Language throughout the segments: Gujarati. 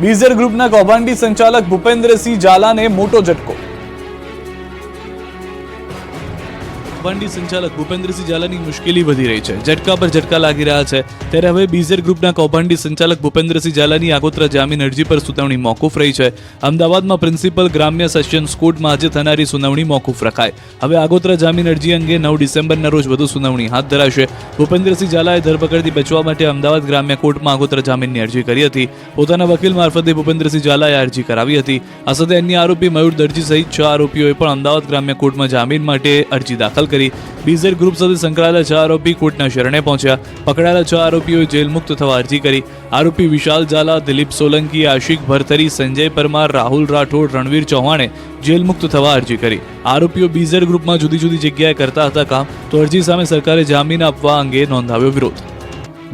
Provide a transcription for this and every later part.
બીઝર ગ્રુપના કૌભાંડી સંચાલક ભૂપેન્દ્રસિંહ ઝાલાને મોટો ઝટકો। કૌભાંડી સંચાલક ભૂપેન્દ્રસિંહ ઝાલાની મુશ્કેલી વધી રહી છે। ઝટકા પર ઝટકા લાગી રહ્યા છે ત્યારે હવે બીઝર ગ્રુપના કૌભાંડી સંચાલક ભૂપેન્દ્રસિંહ ઝાલાની આગોતરા જામીન અરજી પર સુનાવણી મોકૂફ રહી છે। અમદાવાદમાં પ્રિન્સિપલ ગ્રામ્ય સેશન્સ કોર્ટમાં આજે થનારી સુનાવણી મોકૂફ રખાય। હવે આગોતરા જામીન અરજી અંગે 9 ડિસેમ્બરના રોજ વધુ સુનાવણી હાથ ધરાશે। ભૂપેન્દ્રસિંહ ઝાલાએ ધરપકડથી બચવા માટે અમદાવાદ ગ્રામ્ય કોર્ટમાં આગોતરા જામીનની અરજી કરી હતી। પોતાના વકીલ મારફતે ભૂપેન્દ્રસિંહ ઝાલાએ અરજી કરાવી હતી। આ સાથે અન્ય આરોપી મયુર દરજી સહિત 6 આરોપીઓએ પણ અમદાવાદ ગ્રામ્ય કોર્ટમાં જામીન માટે અરજી દાખલ કરી। બીઝર ગ્રુપ સાથે સંકળાયેલા 6 આરોપી કોર્ટના શરણે પહોંચ્યા। પકડાયેલા 6 આરોપીઓએ જેલ મુક્ત થવા અરજી કરી। આરોપી વિશાલ ઝાલા, દિલીપ સોલંકી, આશિક ભરતરી, સંજય પરમાર, રાહુલ રાઠોડ, રણવીર ચૌહાણે જેલ મુક્ત થવા અરજી કરી। આરોપીઓ બીઝર ગ્રુપમાં જુદી જુદી જગ્યાએ કરતા હતા કામ, તો અરજી સામે સરકારે જામીન આપવા અંગે નોંધાવ્યો વિરોધ।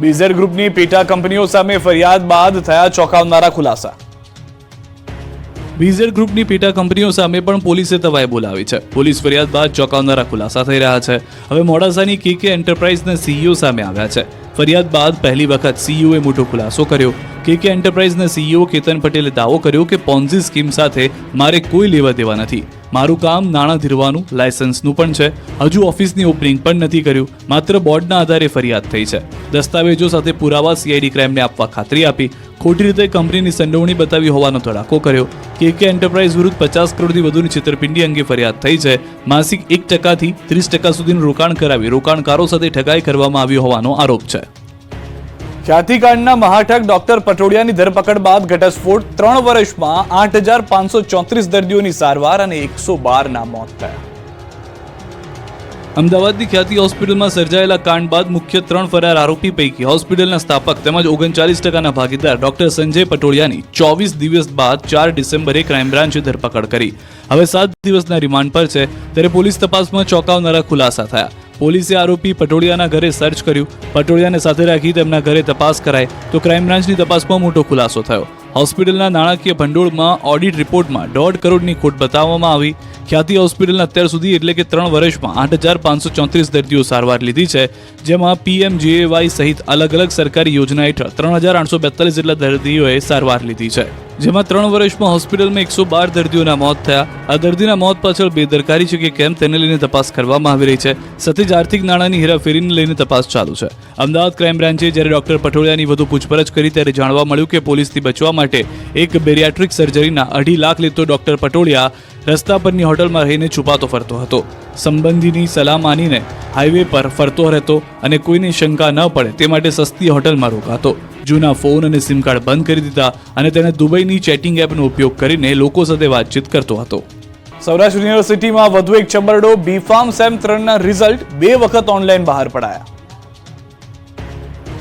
બીઝર ગ્રુપની પેટા કંપનીઓ સામે ફરિયાદ બાદ થયા ચોંકાવનારા ખુલાસા। બીઝર ગ્રુપની પેટા કંપનીઓ સામે પણ પોલીસે તવાઈ બોલાવી છે। પોલીસ ફરિયાદ બાદ ચોંકાવનારા ખુલાસા થઈ રહ્યા છે। હવે મોડાસાની કેકે એન્ટરપ્રાઇઝના સીઈઓ સામે આવ્યા છે। ફરિયાદ બાદ પહેલી વખત સીઈઓએ મોટો ખુલાસો કર્યો। કેકે એન્ટરપ્રાઇઝના સીઈઓ કેતન પટેલે દાવો કર્યો કે પોન્ઝી સ્કીમ સાથે મારે કોઈ લેવા દેવા નથી। મારું કામ નાણાં ધીરવાનું, લાયસન્સનું પણ છે। હજુ ઓફિસની ઓપનિંગ પણ નથી કર્યું। માત્ર બોર્ડના આધારે ફરિયાદ થઈ છે। દસ્તાવેજો સાથે પુરાવા સીઆઈડી ક્રાઇમને આપવા ખાતરી આપી। ખોટી રીતે કંપનીની સંડોવણી બતાવી હોવાનો ધડાકો કર્યો। કેકે એન્ટરપ્રાઇઝ વિરુદ્ધ 50 કરોડથી વધુની છેતરપિંડી અંગે ફરિયાદ થઈ છે। માસિક 1% થી 30% સુધીનું રોકાણ કરાવી રોકાણકારો સાથે ઠગાઈ કરવામાં આવી હોવાનો આરોપ છે। ખ્યાતિકાંડના મહાઠગ ડોક્ટર પટોડિયાની ધરપકડ બાદ ઘટસ્ફોટ। 3 વર્ષમાં 8,534 દર્દીઓની સારવાર અને 112ના મોત થયા। અમદાવાદની ખ્યાતિ હોસ્પિટલમાં સર્જાયેલા કાંડ બાદ મુખ્ય 3 ફરાર આરોપી પૈકી હોસ્પિટલના સ્થાપક તેમજ 39% ભાગીદાર ડોક્ટર સંજય પટોડિયાની 24 દિવસ બાદ 4 ડિસેમ્બરે ક્રાઇમ બ્રાન્ચે ધરપકડ કરી। હવે 7 દિવસના રિમાન્ડ પર છે ત્યારે પોલીસ તપાસમાં ચોંકાવનારા ખુલાસા થયા। પોલીસે આરોપી પટોડિયાના ઘરે સર્ચ કર્યું। પટોડિયાને સાથે રાખી તેમના ઘરે તપાસ કરાઈ તો ક્રાઇમ બ્રાન્ચની તપાસમાં મોટો ખુલાસો થયો। હોસ્પિટલના નાણાકીય ભંડોળમાં ઓડિટ રિપોર્ટમાં 1.5 કરોડની ખોટ બતાવવામાં આવી। ખ્યાતિ હોસ્પિટલના અત્યાર સુધી એટલે કે 3 વર્ષમાં 8,534 દર્દીઓ સારવાર લીધી છે, જેમાં PMJAY સહિત અલગ અલગ સરકારી યોજના હેઠળ 3,842 જેટલા દર્દીઓએ સારવાર લીધી છે, જેમાં 3 વર્ષમાં હોસ્પિટલમાં 112 દર્દીઓના મોત થયા। આ દર્દીના મોત પાછળ બેદરકારી છે કે કેમ તેને લઈને તપાસ કરવામાં આવી રહી છે। સાથે જ આર્થિક નાણાંની હેરાફેરીને લઈને તપાસ ચાલુ છે। અમદાવાદ ક્રાઇમ બ્રાન્ચે જ્યારે ડોક્ટર પટોડિયાની વધુ પૂછપરછ કરી ત્યારે જાણવા મળ્યું કે પોલીસથી બચવા માટે એક બેરિયાટ્રિક સર્જરીના 2.5 લાખ લેતો ડોક્ટર પટોડિયા રસ્તા પરની હોટલમાં રહીને છુપાતો ફરતો હતો। સંબંધીની સલાહ માનીને હાઈવે પર ફરતો રહેતો અને કોઈને શંકા ન પડે તે માટે સસ્તી હોટલમાં રોકાતો। જૂના ફોન અને સિમ કાર્ડ બંધ કરી દીધા અને તેને દુબઈની ચેટિંગ એપનો ઉપયોગ કરીને લોકો સાથે વાતચીત કરતો હતો। સૌરાષ્ટ્ર યુનિવર્સિટીમાં વધુ એક છબરડો। બીફાર્મ સેમ 3ના રિઝલ્ટ 2 વખત ઓનલાઈન બહાર પડાયા।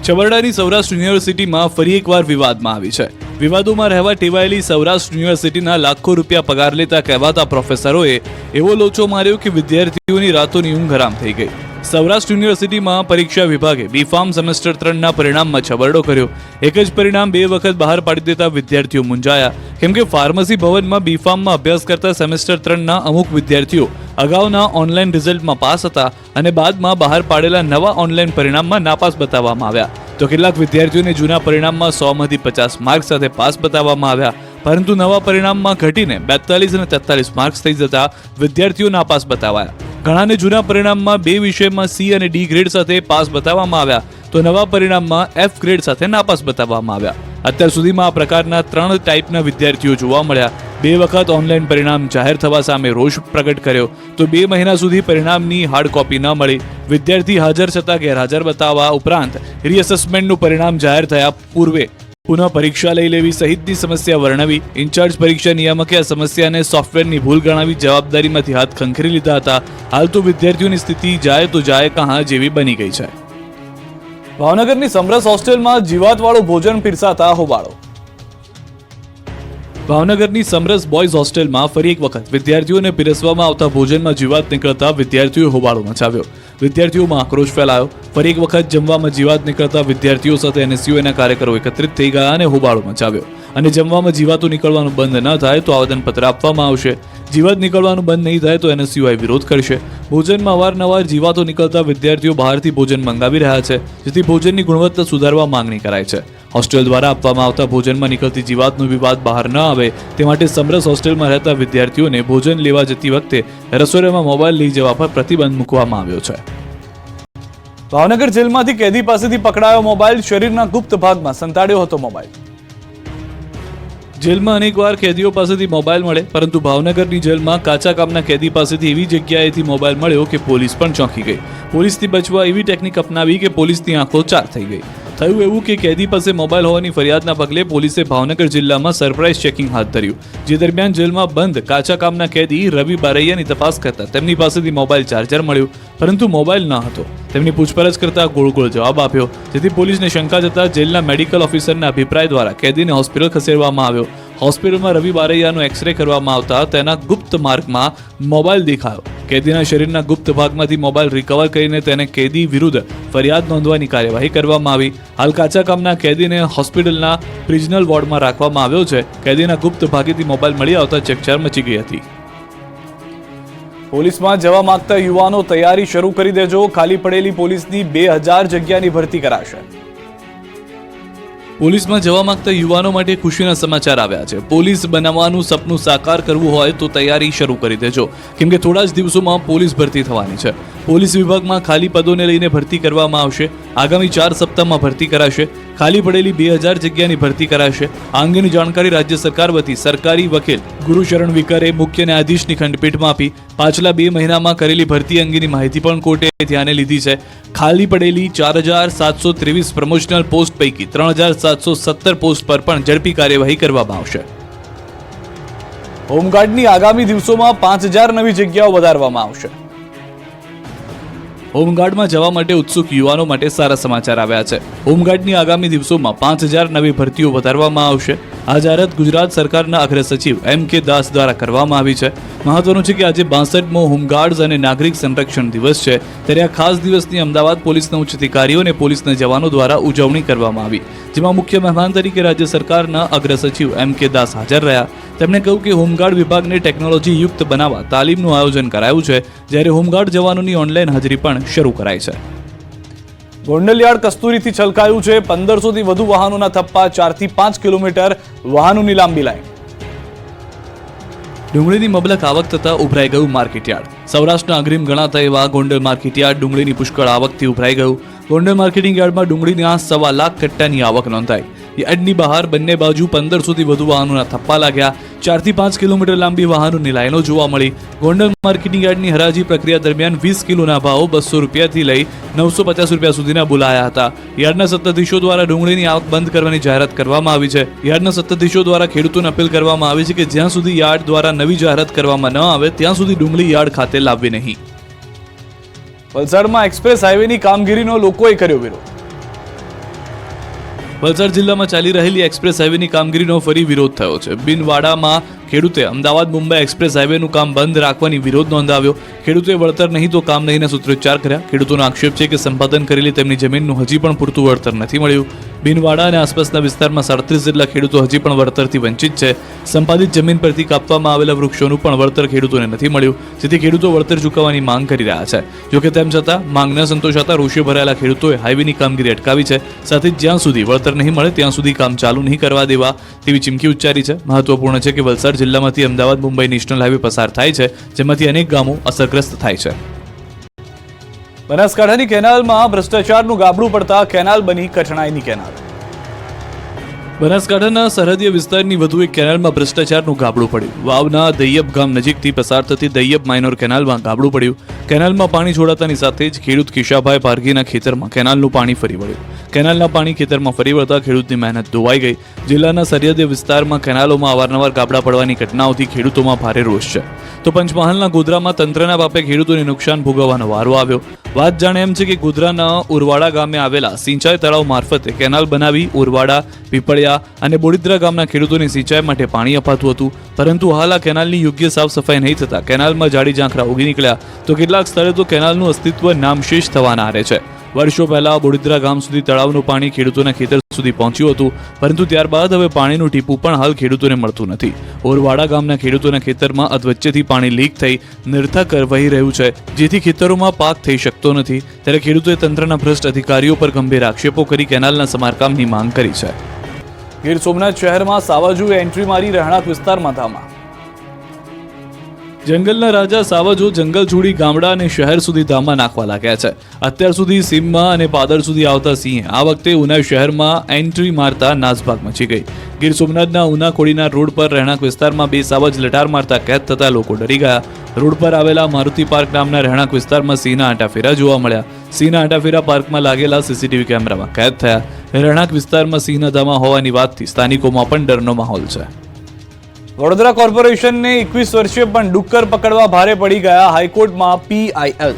છબરડાની સૌરાષ્ટ્ર યુનિવર્સિટીમાં ફરી એકવાર વિવાદમાં આવી છે। વિવાદોમાં રહેવા ટેવાયેલી સૌરાષ્ટ્ર યુનિવર્સિટીના લાખો રૂપિયા પગાર લેતા કહેવાતા પ્રોફેસરોએ એવો લોચો માર્યો કે વિદ્યાર્થીઓની રાતોની ઊંઘ હરામ થઈ ગઈ। સૌરાષ્ટ્ર યુનિવર્સિટીમાં પરીક્ષા વિભાગે બીફાર્મ સેમેસ્ટર 3ના પરિણામમાં છબરડો કર્યો। એક જ પરિણામ 2 વખત બહાર પાડી દેતા વિદ્યાર્થીઓ મૂંઝાયા, કેમ કે ફાર્મસી ભવનમાં બીફાર્મમાં અભ્યાસ કરતા સેમેસ્ટર 3ના અમુક વિદ્યાર્થીઓ અગાઉના ઓનલાઈન રિઝલ્ટમાં પાસ હતા અને બાદમાં બહાર પાડેલા નવા ઓનલાઈન પરિણામમાં નાપાસ બતાવવામાં આવ્યા। તો કેટલાક વિદ્યાર્થીઓને જૂના પરિણામમાં 100માંથી 50 માર્ક્સ સાથે પાસ બતાવવામાં આવ્યા, પરંતુ નવા પરિણામમાં ઘટીને 42 અને 43 માર્ક્સ થઈ જતા વિદ્યાર્થીઓ નાપાસ બતાવાયા। ઘણાને જૂના પરિણામમાં 2 વિષયમાં C અને D ગ્રેડ સાથે પાસ બતાવવામાં આવ્યા, તો નવા પરિણામમાં F ગ્રેડ સાથે નાપાસ બતાવવામાં આવ્યા। અત્યાર સુધીમાં આ પ્રકારના 3 ટાઈપના વિદ્યાર્થીઓ જોવા મળ્યા। 2 વખત ઓનલાઈન પરિણામ જાહેર થવા સામે રોષ પ્રગટ કર્યો તો 2 મહિના સુધી પરિણામની હાર્ડ કોપી ન મળી। વિદ્યાર્થી હાજર છતાં ગેરહાજર બતાવવા ઉપરાંત રીએસેસમેન્ટનું પરિણામ જાહેર થયા પૂર્વે પુનઃ પરીક્ષા લઈ લેવી સહિતની સમસ્યા વર્ણવી। ઇન્ચાર્જ પરીક્ષા નિયામકે આ સમસ્યાને સોફ્ટવેરની ભૂલ ગણાવી જવાબદારીમાંથી હાથ ખંખેરી લીધા હતા। હાલ તો વિદ્યાર્થીઓની સ્થિતિ જાય તો જાય કહાં જેવી બની ગઈ છે। ભાવનગરની સમરસ હોસ્ટેલમાં જીવાતવાળું ભોજન પીરસાતા હોબાળો। ભાવનગરની સમરસ બોયઝ હોસ્ટેલમાં ફરી એક વખત વિદ્યાર્થીઓને પીરસવામાં આવતા ભોજનમાં જીવાત નીકળતા વિદ્યાર્થીઓએ હોબાળો મચાવ્યો। વિદ્યાર્થીઓમાં આક્રોશ ફેલાયો। ફરી એક વખત જમવામાં જીવાત નીકળતા વિદ્યાર્થીઓ સાથે NSUના કાર્યકરો એકત્રિત થઈ ગયા અને હોબાળો મચાવ્યો અને જમવામાં જીવાતો નીકળવાનું બંધ ન થાય તો આવેદનપત્ર આપવામાં આવશે। જીવાત નીકળવાનું બંધ નહીં થાય તો NSUI વિરોધ કરશે। ભોજનમાં અવારનવાર જીવાતો નીકળતા વિદ્યાર્થીઓ બહારથી ભોજન મંગાવી રહ્યા છે, જેથી ભોજનની ગુણવત્તા સુધારવા માંગણી કરાઈ છે। હોસ્ટેલ દ્વારા આપવામાં આવતા ભોજનમાં નીકળતી જીવાતનો વિવાદ બહાર ન આવે તે માટે સમરસ હોસ્ટેલમાં રહેતા વિદ્યાર્થીઓને ભોજન લેવા જતી વખતે રસોડામાં મોબાઈલ લઈ જવા પર પ્રતિબંધ મૂકવામાં આવ્યો છે. ભાવનગર જેલમાંથી કેદી પાસેથી પકડાયો મોબાઈલ, શરીરના ગુપ્ત ભાગમાં સંતાડ્યો હતો મોબાઈલ. જેલમાં અનેકવાર કેદીઓ પાસેથી મોબાઈલ મળે, પરંતુ ભાવનગરની જેલમાં કાચા કામના કેદી પાસેથી એવી જગ્યાએથી મોબાઈલ મળ્યો કે પોલીસ પણ ચોંકી ગઈ. પોલીસથી બચવા એવી ટેકનિક અપનાવી કે પોલીસની આંખો ચાર થઈ ગઈ. થયું એવું કે કેદી પાસે મોબાઈલ હોવાની ફરિયાદના પગલે પોલીસે ભાવનગર જિલ્લામાં સરપ્રાઇઝ ચેકિંગ હાથ ધર્યું. જે દરમિયાન જેલમાં બંધ કાચા કામના કેદી રવિ બારૈયાની તપાસ કરતા તેમની પાસેથી મોબાઈલ ચાર્જર મળ્યું, પરંતુ મોબાઈલ ન હતો. તેમની પૂછપરછ કરતા ગોળ જવાબ આપ્યો, જેથી પોલીસને શંકા જતા જેલના મેડિકલ ઓફિસરના અભિપ્રાય દ્વારા કેદીને હોસ્પિટલ ખસેડવામાં આવ્યો. હોસ્પિટલમાં રવિ બારૈયાનો એક્સરે કરવામાં આવતા તેના ગુપ્ત માર્ગમાં મોબાઈલ દેખાયો. કેદીના શરીરના ગુપ્ત ભાગમાંથી મોબાઈલ રિકવર કરીને તેને કેદી વિરુદ્ધ ફરિયાદ નોંધવાની કાર્યવાહી કરવામાં આવી. હાલ કાચા કામના કેદીને હોસ્પિટલના પ્રિઝનલ વોર્ડમાં રાખવામાં આવ્યો છે. કેદીના ગુપ્ત ભાગેથી મોબાઈલ મળી આવતા ચકચાર મચી ગઈ હતી. પોલીસમાં જવા માંગતા યુવાનો તૈયારી શરૂ કરી દેજો, ખાલી પડેલી પોલીસની 2000 જગ્યાની ભરતી કરાશે. પોલીસમાં જવા માંગતા યુવાનો માટે ખુશીના સમાચાર આવ્યા છે. પોલીસ બનવાનું સપનું સાકાર કરવું હોય તો તૈયારી શરૂ કરી દેજો, કેમ કે થોડા જ દિવસોમાં પોલીસ ભરતી થવાની છે. પોલીસ વિભાગમાં ખાલી પદોને લઈને ભરતી કરવામાં આવશે. આગામી 4 સપ્તાહમાં ભરતી કરાશે. ખાલી પડેલી 2000 જગ્યાની ભરતી કરાશે. આ અંગેની જાણકારી રાજ્ય સરકાર વતી સરકારી વકીલ ગુરુશરણ વિકરે મુખ્ય ન્યાયાધીશની ખંડપીઠમાં આપી. પાછલા 2 મહિનામાં કરેલી ભરતી અંગેની માહિતી પણ કોર્ટે ધ્યાને લીધી છે. ખાલી પડેલી 4723 પ્રમોશનલ પોસ્ટ પૈકી 3717 પોસ્ટ પર પણ ઝડપી કાર્યવાહી કરવામાં આવશે. હોમગાર્ડની આગામી દિવસોમાં 5000 નવી જગ્યાઓ વધારવામાં આવશે. હોમગાર્ડમાં જવા માટે ઉત્સુક યુવાનો માટે સારા સમાચાર આવ્યા છે. હોમગાર્ડની આગામી દિવસોમાં 5000 નવી ભરતીઓ વધારવામાં આવશે. આ જાહેરાત ગુજરાત સરકારના અગ્ર સચિવ M.K. દાસ દ્વારા કરવામાં આવી છે. મહત્વનું છે કે આજે 62મો હોમગાર્ડ્સ અને નાગરિક સંરક્ષણ દિવસ છે, ત્યારે આ ખાસ દિવસની અમદાવાદ પોલીસના ઉચ્ચ અધિકારીઓ અને પોલીસના જવાનો દ્વારા ઉજવણી કરવામાં આવી, જેમાં મુખ્ય મહેમાન તરીકે રાજ્ય સરકારના અગ્ર સચિવ M.K. દાસ હાજર રહ્યા. તેમણે કહ્યું કે હોમગાર્ડ વિભાગને ટેકનોલોજી યુક્ત બનાવવા તાલીમનું આયોજન કરાયું છે, જ્યારે હોમગાર્ડ જવાનોની ઓનલાઈન હાજરી પણ શરૂ કરાઈ છે. ગોંડલયાર્ડ કસ્તુરીથી છલકાયું છે. 1500થી વધુ વાહનોના થપ્પા, 4 થી 5 કિલોમીટર વાહનોની લાંબી લાઈન. ડુંગળીની મબલક આવક થતા ઉભરાઈ ગયું માર્કેટયાર્ડ. સૌરાષ્ટ્રના અગ્રીમ ગણાતા એવા ગોંડલ માર્કેટયાર્ડ ડુંગળીની પુષ્કળ આવકથી ઉભરાઈ ગયું. ગોંડલ માર્કેટિંગ યાર્ડમાં ડુંગળીની 1.25 લાખ કટ્ટાની આવક નોંધાઈ. યાર્ડની બહાર બંને બાજુ 1500થી વધુ વાહનોના થપ્પા લાગ્યા. 4 થી 5 કિલોમીટર લાંબી વાહનોની લાઈનો જોવા મળી. ગોંડલ માર્કેટિંગ યાર્ડની હરાજી પ્રક્રિયા દરમિયાન 20 કિલોના ભાવ 200 રૂપિયાથી લઈ 950 રૂપિયા સુધીના બોલાયા હતા. યાર્ડના સત્તાધીશો દ્વારા ડુંગળીની આવક બંધ કરવાની જાહેરાત કરવામાં આવી છે. યાર્ડના સત્તાધીશો દ્વારા ખેડૂતોને અપીલ કરવામાં આવી છે કે જ્યાં સુધી યાર્ડ દ્વારા નવી જાહેરાત કરવામાં ન આવે ત્યાં સુધી ડુંગળી યાર્ડ ખાતે લાવવી નહીં. વલસાડમાં એક્સપ્રેસ હાઈવેની કામગીરીનો લોકોએ કર્યો વિરોધ. વલસાડ જિલ્લામાં ચાલી રહેલી એક્સપ્રેસ હાઈવેની કામગીરીનો ફરી વિરોધ થયો છે. બિનવાડામાં ખેડૂતે અમદાવાદ મુંબઈ એક્સપ્રેસ હાઈવેનું કામ બંધ રાખવાની વિરોધ નોંધાવ્યો. ખેડૂતોએ વળતર નહીં તો કામ નહીંના સૂત્રોચ્ચાર કર્યા. ખેડૂતોનો આક્ષેપ છે કે સંપાદન કરેલી તેમની જમીનનું હજી પણ પૂરતું વળતર નથી મળ્યું. બિનવાડા અને આસપાસના વિસ્તારમાં 37 જેટલા ખેડૂતો હજી પણ વળતરથી વંચિત છે. સંપાદિત જમીન પરથી કાપવામાં આવેલા વૃક્ષોનું પણ વળતર ખેડૂતોને નથી મળ્યું, જેથી ખેડૂતો વળતર ચૂકવવાની માંગ કરી રહ્યા છે. જોકે તેમ છતાં માંગ ન સંતોષાતા રોષે ભરાયેલા ખેડૂતોએ હાઈવેની કામગીરી અટકાવી છે. સાથે જ જ્યાં સુધી વળતર નહીં મળે ત્યાં સુધી કામ ચાલુ નહીં કરવા દેવા તેવી ચીમકી ઉચ્ચારી છે. મહત્વપૂર્ણ છે કે વલસાડ જિલ્લામાંથી અમદાવાદ મુંબઈ નેશનલ હાઈવે પસાર થાય છે, જેમાંથી અનેક ગામો અસરગ્રસ્ત થાય છે. બનાસકાંઠાની કેનાલમાં ભ્રષ્ટાચારનું ગાબડું પડતા કેનાલ બની કઠણાઈની કેનાલ. બનાસકાંઠાના સરહદીય વિસ્તારની વધુ એક કેનાલમાં ભ્રષ્ટાચારનું ગાબડું પડ્યું. વાવના દૈયબ ગામ નજીકથી પસાર થતી દૈયબ માઇનોર કેનાલમાં ગાબડું પડ્યું. કેનાલમાં પાણી છોડાતાની સાથે જ ખેડૂત કિશાભાઈ પારગીના ખેતરમાં કેનાલનું પાણી ફરી વળ્યું. કેનાલના પાણી ખેતરમાં ફરી વળતા ખેડૂતની મહેનત ધોવાઈ ગઈ. જિલ્લાના સરહદીય વિસ્તારમાં કેનાલોમાં અવારનવાર ગાબડા પડવાની ઘટનાઓથી ખેડૂતોમાં ભારે રોષ છે. તો પંચમહાલના ગોધરામાં તંત્રના પાપે ખેડૂતોને નુકસાન ભોગવવાનો વારો આવ્યો. વાત જાણે એમ છે કે ગોધરાના ઉરવાડા ગામે આવેલા સિંચાઈ તળાવ મારફતે કેનાલ બનાવી ઉરવાડા, પીપળિયા અને બોડીદ્રા ગામના ખેડૂતોને સિંચાઈ માટે પાણી અપાતું હતું. પરંતુ હાલ આ કેનાલની યોગ્ય સાફ સફાઈ નહીં થતા કેનાલમાં જાડી ઝાંખરા ઉગી નીકળ્યા, તો કેટલાક સ્થળે તો કેનાલનું અસ્તિત્વ નામશેષ થવાના આરે છે. વર્ષો પહેલા બોડિદ્રા ગામ સુધી તળાવનું પાણી ખેડૂતોના ખેતર સુધી પહોંચ્યું હતું, પરંતુ ત્યારબાદ હવે પાણીનું ટીપું પણ હાલ ખેડૂતોને મળતું નથી. ઓરવાડા ગામના ખેડૂતોના ખેતરમાં અધવચ્ચેથી પાણી લીક થઈ નિર્થા વહી રહ્યું છે, જેથી ખેતરોમાં પાક થઈ શકતો નથી. ત્યારે ખેડૂતોએ તંત્રના ભ્રષ્ટ અધિકારીઓ પર ગંભીર આક્ષેપો કરી કેનાલના સમારકામની માંગ કરી છે. ગીર સોમનાથ શહેરમાં સાવજોએ એન્ટ્રી મારી રહેણાંક વિસ્તારમાં ધામા. જંગલના રાજા સાવજો જંગલ છોડી ગામડા અને શહેર સુધી ધામા નાખવા લાગ્યા છે. અત્યાર સુધી સીમમાં અને પાદર સુધી આવતા સિંહે આ વખતે ઉના શહેરમાં એન્ટ્રી મારતા નાસભાગ મચી ગઈ. ગીર સોમનાથના ઉના કોડીના રોડ પર રહેણાંક વિસ્તારમાં બે સાવજ લટાર મારતા કેદ થતા લોકો ડરી ગયા. રોડ પર આવેલા મારુતિ પાર્ક નામના રહેણાંક વિસ્તારમાં સિંહના આંટાફેરા જોવા મળ્યા. સિંહના આંટાફેરા પાર્કમાં લાગેલા સીસીટીવી કેમેરામાં કેદ થયા. રહેણાંક વિસ્તારમાં સિંહના ધામા હોવાની વાતથી સ્થાનિકોમાં પણ ડરનો માહોલ છે. વડોદરા કોર્પોરેશનને 21 વર્ષે પણ ડુક્કર પકડવા ભારે પડી ગયા હાઈકોર્ટમાં PIL.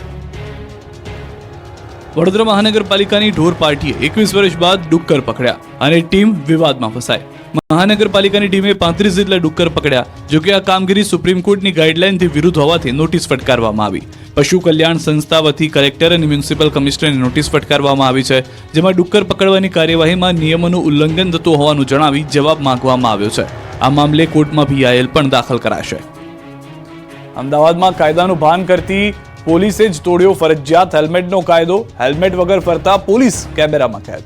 વડોદરા મહાનગરપાલિકાની ઢોર પાર્ટીએ 21 વર્ષ બાદ ડુક્કર પકડ્યા અને ટીમ વિવાદમાં ફસાઈ. મહાનગરપાલિકાની ટીમે 35 જેટલા ડુક્કર પકડ્યા. જોકે આ કામગીરી સુપ્રીમ કોર્ટની ગાઈડલાઈનથી વિરુદ્ધ હોવાથી નોટિસ ફટકારવામાં આવી. પશુ કલ્યાણ સંસ્થા વતી કલેક્ટર અને મ્યુનિસિપલ કમિશનરને નોટિસ ફટકારવામાં આવી છે, જેમાં ડુક્કર પકડવાની કાર્યવાહીમાં નિયમોનું ઉલ્લંઘન થતું હોવાનું જણાવી જવાબ માંગવામાં આવ્યો છે. આ મામલે કોર્ટમાં PIL પણ દાખલ કરાશે. અમદાવાદમાં કાયદાનું ભાન કરતી પોલીસે જ તોડ્યો ફરજિયાત હેલ્મેટનો કાયદો. હેલ્મેટ વગર ફરતા પોલીસ કેમેરામાં કેદ.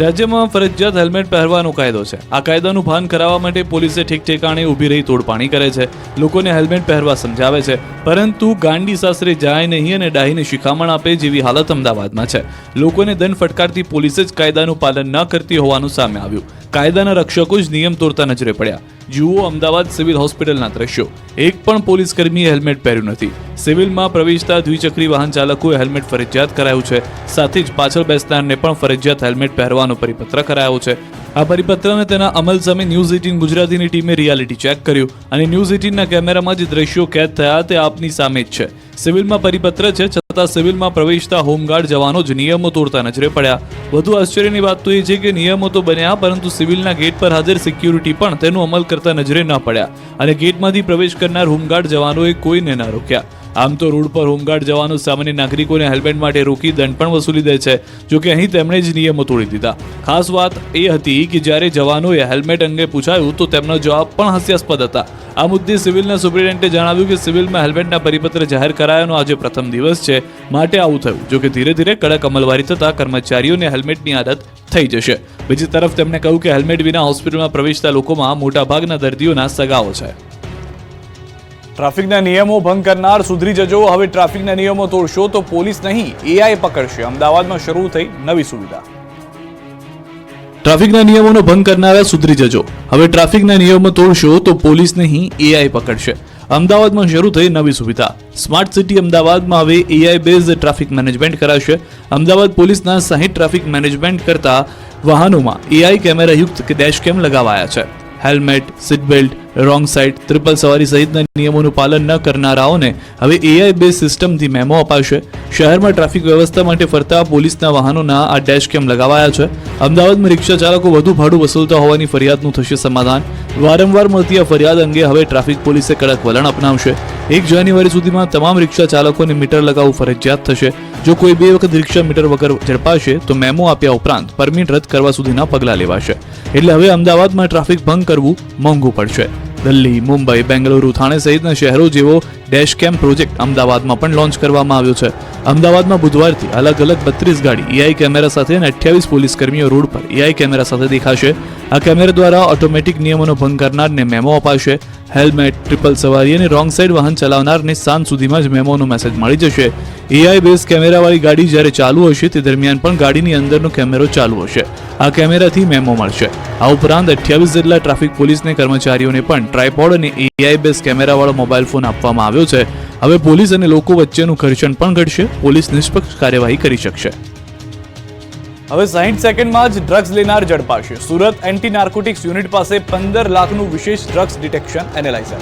રાજ્યમાં ફરજિયાત હેલ્મેટ પહેરવાનો કાયદો છે. આ કાયદાનું ભાન કરાવવા માટે પોલીસે ઠેક ઠેકાણે ઊભી રહી તોડપાણી કરે છે. લોકોને હેલ્મેટ પહેરવા સમજાવે છે, પરંતુ ગાંડી સાસરે જાય નહીં અને ડાહીને શિખામણ આપે જેવી હાલત અમદાવાદમાં છે. લોકોને દંડ ફટકારતી પોલીસે જ કાયદાનું પાલન ન કરતી હોવાનું સામે આવ્યું. કાયદાના રક્ષકો જ નિયમ તોડતા નજરે પડ્યા. જુઓ અમદાવાદ સિવિલ હોસ્પિટલના દ્રશ્યો. એક પણ પોલીસ કર્મીએ હેલ્મેટ પહેર્યું નથી. સિવિલમાં પ્રવેશતા દ્વિચક્રી વાહન ચાલકોએ હેલ્મેટ ફરજિયાત કરાયું છે. સાથે જ પાછળ બેસનારને પણ ફરજિયાત હેલ્મેટ પહેરવાનો પરિપત્ર કરાયો છે. આ પરિપત્ર અને તેના અમલ સામે ન્યૂઝ 18 ગુજરાતીની ટીમે રિયાલિટી ચેક કર્યું અને ન્યૂઝ 18ના કેમેરામાં જે દ્રશ્યો કેદ થયા તે આપની સામે જ છે. સિવિલમાં પરિપત્ર છે, છતાં સિવિલમાં પ્રવેશતા હોમગાર્ડ જવાનો જ નિયમો તોડતા નજરે પડ્યા. વધુ આશ્ચર્યની વાત તો એ છે કે નિયમો તો બન્યા, પરંતુ સિવિલના ગેટ પર હાજર સિક્યુરિટી પણ તેનું અમલ કરતા નજરે ન પડ્યા અને ગેટમાંથી પ્રવેશ કરનાર હોમગાર્ડ જવાનોએ કોઈને ન રોક્યા. આમ તો રોડ પર હોમગાર્ડ જવાનો સામાન્ય નાગરિકોને હેલ્મેટ માટે રોકી દંડ પણ વસૂલી દે છે. જોકે અહીં તેમણે જ નિયમો તોડી દીધા. ખાસ વાત એ હતી કે જ્યારે જવાનોએ હેલ્મેટ અંગે પૂછાયું તો તેમનો જવાબ પણ હાસ્યાસ્પદ હતા. આ મુદ્દે સિવિલના સુપ્રિન્ટેન્ડન્ટે જણાવ્યું કે સિવિલમાં હેલ્મેટના પરિપત્ર જાહેર કરાયાનો આજે પ્રથમ દિવસ છે, માટે આવું થયું. જોકે ધીરે ધીરે કડક અમલવારી થતા કર્મચારીઓને હેલ્મેટની આદત થઈ જશે. બીજી તરફ તેમણે કહ્યું કે હેલ્મેટ વિના હોસ્પિટલમાં પ્રવેશતા લોકોમાં મોટાભાગના દર્દીઓના સગાઓ છે. ટ્રાફિકના નિયમો ભંગ કરનાર સુધરી જજો. હવે ટ્રાફિકના નિયમો તોડશો તો પોલીસ નહીં, AI પકડશે. અમદાવાદમાં શરૂ થઈ નવી સુવિધા. ટ્રાફિકના નિયમોનો ભંગ કરનારા સુધરી જજો. હવે ટ્રાફિકના નિયમો તોડશો તો પોલીસ નહીં, AI પકડશે. અમદાવાદમાં શરૂ થઈ નવી સુવિધા. સ્માર્ટ સિટી અમદાવાદમાં હવે AI બેઝડ ટ્રાફિક મેનેજમેન્ટ કરાશે. અમદાવાદ પોલીસના 60 ટ્રાફિક મેનેજમેન્ટ કરતા વાહનોમાં AI કેમેરાયુક્ત ડેશ કેમ લગાવાયા છે. Helmet, seat belt, wrong side, triple સવારી સહિતના નિયમોનું પાલન ન કરનારાઓને હવે AI બેઝ સિસ્ટમથી મેમો અપાશે. શહેરમાં ટ્રાફિક વ્યવસ્થા માટે ફરતા પોલીસના વાહનોના આ ડેશ કેમ લગાવાયા છે. અમદાવાદમાં રિક્ષા ચાલકો વધુ ભાડું વસૂલતા હોવાની ફરિયાદનું થશે સમાધાન. વારંવાર મળતી આ ફરિયાદ અંગે હવે ટ્રાફિક પોલીસે કડક વલણ અપનાવશે. 1 જાન્યુઆરી સુધીમાં તમામ રિક્ષા ચાલકોને મીટર લગાવવું ફરજિયાત થશે. જો કોઈ 2 વખત રિક્ષા મીટર વગર ઝડપાશે તો મેમો આપ્યા ઉપરાંત પરમિટ રદ કરવા સુધીના પગલાં લેવાશે. એટલે હવે અમદાવાદમાં ટ્રાફિક ભંગ કરવું મોંઘું પડશે. દિલ્હી, મુંબઈ, બેંગલુરુ, થાણે સહિતના શહેરો જેવો ડેશ કેમ પ્રોજેક્ટ અમદાવાદમાં પણ લોન્ચ કરવામાં આવ્યો છે. અમદાવાદમાં બુધવારથી અલગ 32 ગાડી AI કેમેરા સાથે અને 28 પોલીસ કર્મીઓ રોડ પર AI કેમેરા સાથે દેખાશે. આ કેમેરા દ્વારા ઓટોમેટિક નિયમોનો ભંગ કરનારને મેમો અપાશે. હેલ્મેટ, ટ્રિપલ સવારી અને રોંગ સાઇડ વાહન ચલાવનારને સાંજ સુધીમાં જ મેમોનો મેસેજ મળી જશે. AI બેઝ કેમેરાવાળી ગાડી જ્યારે ચાલુ હશે તે દરમિયાન પણ ગાડીની અંદરનો કેમેરો ચાલુ હશે. આ કેમેરાથી મેમો મળશે. આ ઉપરાંત 28 જેટલા ટ્રાફિક પોલીસને કર્મચારીઓને પણ ટ્રાયપોડ અને AI બેઝ કેમેરાવાળો મોબાઈલ ફોન આપવામાં આવ્યો છે. હવે પોલીસ અને લોકો વચ્ચેનું ઘર્ષણ પણ ઘટશે. પોલીસ નિષ્પક્ષ કાર્યવાહી કરી શકશે. હવે 60 સેકન્ડમાં જ ડ્રગ્સ લેનાર ઝડપાશે. સુરત એન્ટી નાર્કોટિક્સ યુનિટ પાસે 15 લાખનું વિશેષ ડ્રગ્સ ડિટેક્શન એનાલાઇઝર.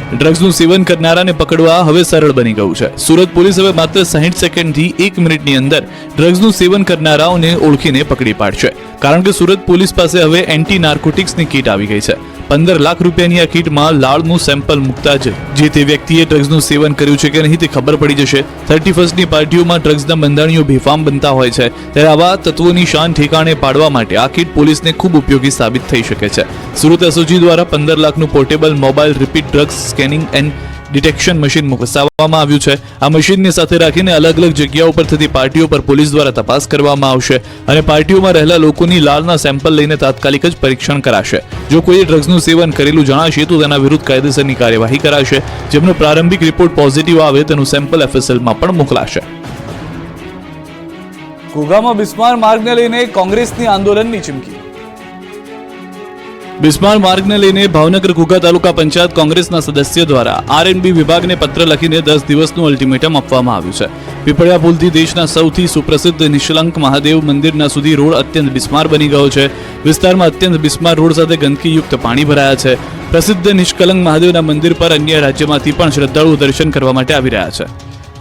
ડ્રગ્સનું સેવન કરનારાને પકડવા હવે સરળ બની ગયું છે. સુરત પોલીસ હવે માત્ર 60 સેકન્ડથી 1 મિનિટની અંદર ડ્રગ્સનું સેવન કરનારાઓને ઓળખીને પકડી પાડશે. કારણ કે સુરત પોલીસ પાસે હવે એન્ટી નાર્કોટિક્સની કીટ આવી ગઈ છે. 15 લાખ રૂપિયાની આ કીટમાં લાળનું સેમ્પલ મૂકતા જ જે તે વ્યક્તિએ ડ્રગ્સનું સેવન કર્યું છે કે નહીં તે ખબર પડી જશે. 31st પાર્ટીઓમાં ડ્રગ્સના બંધાણીઓ બેફામ બનતા હોય છે, ત્યારે આવા તત્વોની શાન ઠેકાણે પાડવા માટે આ કીટ પોલીસને ખૂબ ઉપયોગી સાબિત થઈ શકે છે. સુરત એસઓજી દ્વારા 15 લાખનું portable mobile repeat drugs scanning and detection machine વિકસાવવામાં આવ્યું છે. આ મશીનને સાથે રાખીને અલગ અલગ જગ્યાઓ પર થતી પાર્ટીઓ પર પોલીસ દ્વારા તપાસ કરવામાં આવશે અને પાર્ટીઓમાં રહેલા લોકોની લાળના સેમ્પલ લઈને તાત્કાલિક જ પરીક્ષણ કરાશે. જો કોઈએ ડ્રગ્સનું સેવન કરેલું જણાશે તો તેના વિરુદ્ધ કાયદેસરની કાર્યવાહી કરાશે. જેમનો પ્રારંભિક રિપોર્ટ પોઝિટિવ આવે તેનું સેમ્પલ એફએસએલમાં પણ મોકલાશે. ઘોઘામાં બિસ્માર માર્ગને લઈને કોંગ્રેસની આંદોલનની ચીમકી. બિસ્માર માર્ગને લઈને ભાવનગર ઘોઘા તાલુકા પંચાયત કોંગ્રેસના સદસ્ય દ્વારા આરએનબી વિભાગને પત્ર લખીને 10 દિવસનું અલ્ટિમેટમ આપવામાં આવ્યું છે. પીપળિયા પુલથી દેશના સૌથી સુપ્રસિદ્ધ નિષ્કલંક મહાદેવ મંદિરના સુધી રોડ અત્યંત બિસ્માર બની ગયો છે. વિસ્તારમાં અત્યંત બિસ્માર રોડ સાથે ગંદકીયુક્ત પાણી ભરાયા છે. પ્રસિદ્ધ નિષ્કલંક મહાદેવના મંદિર પર અન્ય રાજ્યમાંથી પણ શ્રદ્ધાળુઓ દર્શન કરવા માટે આવી રહ્યા છે,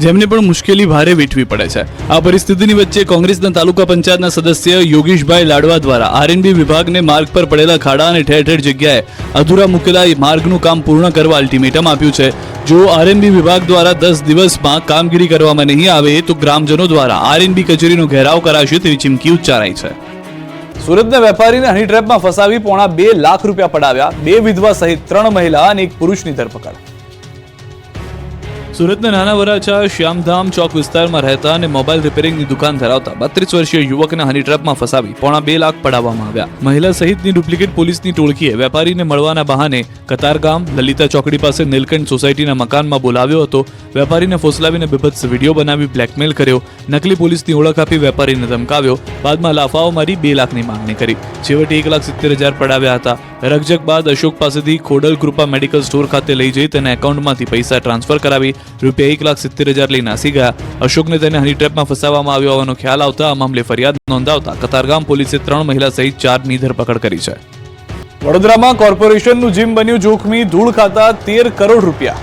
જેમને પણ મુશ્કેલી ભારે વેઠવી પડે છે. આ પરિસ્થિતિની વચ્ચે કોંગ્રેસના તાલુકા પંચાયતના સદસ્ય યોગેશભાઈ લાડવા દ્વારા આરએનબી વિભાગને માર્ગ પર પડેલા ખાડા અને ઠેર ઠેર જગ્યાએ અધૂરા મૂકેલા માર્ગનું કામ પૂર્ણ કરવા અલ્ટિમેટમ આપ્યું છે. જો આરએનબી વિભાગ દ્વારા 10 દિવસમાં કામગીરી કરવામાં નહીં આવે તો ગ્રામજનો દ્વારા આરએનબી કચેરીનો ઘેરાવ કરાશે તેવી ચીમકી ઉચ્ચારાઈ છે. સુરતના વેપારીને હની ટ્રેપમાં ફસાવી પોણા 2 લાખ રૂપિયા પડાવ્યા. 2 વિધવા સહિત 3 મહિલા અને 1 પુરુષની ધરપકડ. સુરતના નાના વરાછા શ્યામધામ ચોક વિસ્તારમાં રહેતા અને મોબાઈલ રિપેરિંગની દુકાન ધરાવતા 32 વર્ષીય યુવકને હની ટ્રેપમાં ફસાવી પોણા 2 લાખ પડાવવામાં આવ્યા. મહિલા સહિતની ડુપ્લિકેટ પોલીસની ટોળકીએ વેપારીને મળવાના બહાને કતારગામ લલિતા ચોકડી પાસે નીલકંઠ સોસાયટીના મકાનમાં બોલાવ્યો હતો. વેપારીને ફોસલાવીને બીભત્સ વિડીયો બનાવી બ્લેકમેલ કર્યો. નકલી પોલીસની ઓળખ આપી વેપારીને ધમકાવ્યો. બાદમાં લાફાઓ મારી 2 લાખની માંગણી કરી. છેવટે 1,70,000 પડાવ્યા હતા. રકઝક બાદ અશોક પાસેથી ખોડલ કૃપા મેડિકલ સ્ટોર ખાતે લઈ જઈ તેના એકાઉન્ટમાંથી પૈસા ટ્રાન્સફર કરાવી રૂપિયા 1,70,000 લઈ નાસી ગયા. અશોકને તેને હની ટ્રેપમાં ફસાવવામાં આવ્યો હોવાનો ખ્યાલ આવતા આ મામલે ફરિયાદ નોંધાવતા કતારગામ પોલીસે 3 મહિલા સહિત 4ની ધરપકડ કરી છે. વડોદરામાં કોર્પોરેશનનું જીમ બન્યું જોખમી, ધૂળ ખાતા 13 કરોડ રૂપિયા.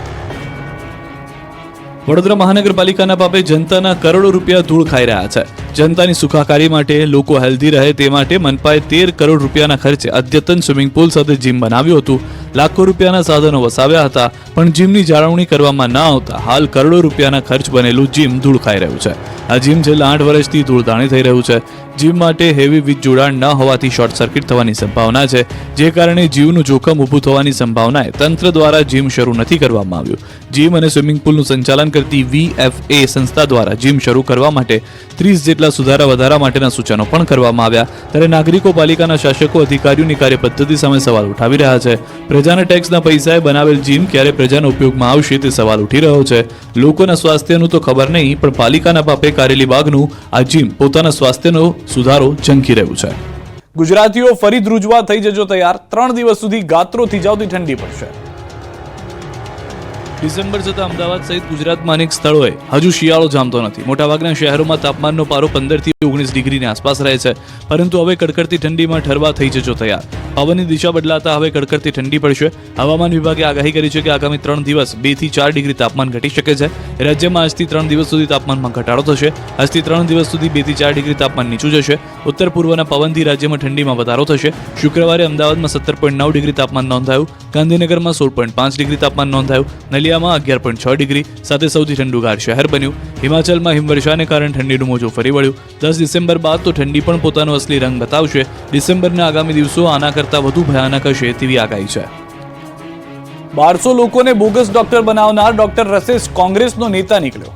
વડોદરા મહાનગરપાલિકાના પાપે જનતાના કરોડો રૂપિયા ધૂળ ખાઈ રહ્યા છે. જનતાની સુખાકારી માટે, લોકો હેલ્ધી રહે તે માટે મનપાએ 13 કરોડ રૂપિયાના ખર્ચે અદ્યતન સ્વિમિંગ પુલ સાથે જીમ બનાવ્યું હતું. લાખો રૂપિયાના સાધનો વસાવ્યા હતા, પણ જીમની જાળવણી કરવામાં ન આવતા હાલ કરોડો રૂપિયાના ખર્ચ બનેલું જીમ ધૂળ ખાઈ રહ્યું છે. આ જીમ છેલ્લા 8 વર્ષથી ધૂળધાણી થઈ રહ્યું છે. જીમ માટે હેવી વીજ જોડાણ ન હોવાથી શોર્ટ સર્કિટ થવાની સંભાવના છે, જે કારણે જીવનું જોખમ ઊભું થવાની સંભાવનાએ તંત્ર દ્વારા જીમ શરૂ નથી કરવામાં આવ્યું. જીમ અને સ્વિમિંગ પુલનું સંચાલન કરતી VFA સંસ્થા દ્વારા જીમ શરૂ કરવા માટે 30 જેટલા સુધારા વધારા માટેના સૂચનો પણ કરવામાં આવ્યા. ત્યારે નાગરિકો પાલિકાના શાસકો અધિકારીઓની કાર્યપદ્ધતિ સામે સવાલ ઉઠાવી રહ્યા છે. પ્રજાના ટેક્સના પૈસાએ બનાવેલ જીમ ક્યારે પ્રજાના ઉપયોગમાં આવશે તે સવાલ ઉઠી રહ્યો છે. લોકોના સ્વાસ્થ્યનું તો ખબર નહીં, પણ પાલિકાના પાપે કારેલી બાગનું આ જીમ પોતાના સ્વાસ્થ્યનો સુધારો ઝંખી રહ્યું છે. ગુજરાતીઓ ફરી ધ્રુજવા થઈ જજો તૈયાર. 3 દિવસ સુધી ગાત્રો થીજાવતી ઠંડી પડશે. ડિસેમ્બર જતા અમદાવાદ સહિત ગુજરાતમાં અનેક સ્થળોએ હજુ શિયાળો જામતો નથી. મોટાભાગના શહેરોમાં તાપમાનનો પારો 15 થી 19 ડિગ્રીની આસપાસ રહે છે, પરંતુ હવે કડકડતી ઠંડીમાં ઠરવા થઈ જજો તૈયાર. પવનની દિશા બદલાતા હવે કડકડતી ઠંડી પડશે. હવામાન વિભાગે આગાહી કરી છે કે આગામી 3 દિવસ 2 થી 4 ડિગ્રી તાપમાન ઘટી શકે છે. રાજ્યમાં આજથી 3 દિવસ સુધી તાપમાનમાં ઘટાડો થશે. આજથી 3 દિવસ સુધી 2 થી 4 ડિગ્રી તાપમાન નીચું જશે. ઉત્તર પૂર્વના પવનથી રાજ્યમાં ઠંડીમાં વધારો થશે. શુક્રવારે અમદાવાદમાં 17.9 ડિગ્રી તાપમાન નોંધાયું. ગાંધીનગરમાં 16.5 ડિગ્રી તાપમાન નોંધાયું. નલિયામાં 11.6 ડિગ્રી સાથે સૌથી ઠંડુગાર શહેર બન્યું. હિમાચલમાં હિમવર્ષાને કારણે ઠંડીનું મોજું ફરી વળ્યું. 10 ડિસેમ્બર બાદ તો ઠંડી પણ પોતાનો અસલી રંગ બતાવશે. ડિસેમ્બરના આગામી દિવસો આના કરતા વધુ ભયાનક હશે તેવી આગાહી છે. 1200 લોકોને બોગસ ડોક્ટર બનાવનાર ડોક્ટર રસેશ કોંગ્રેસનો નેતા નીકળ્યો.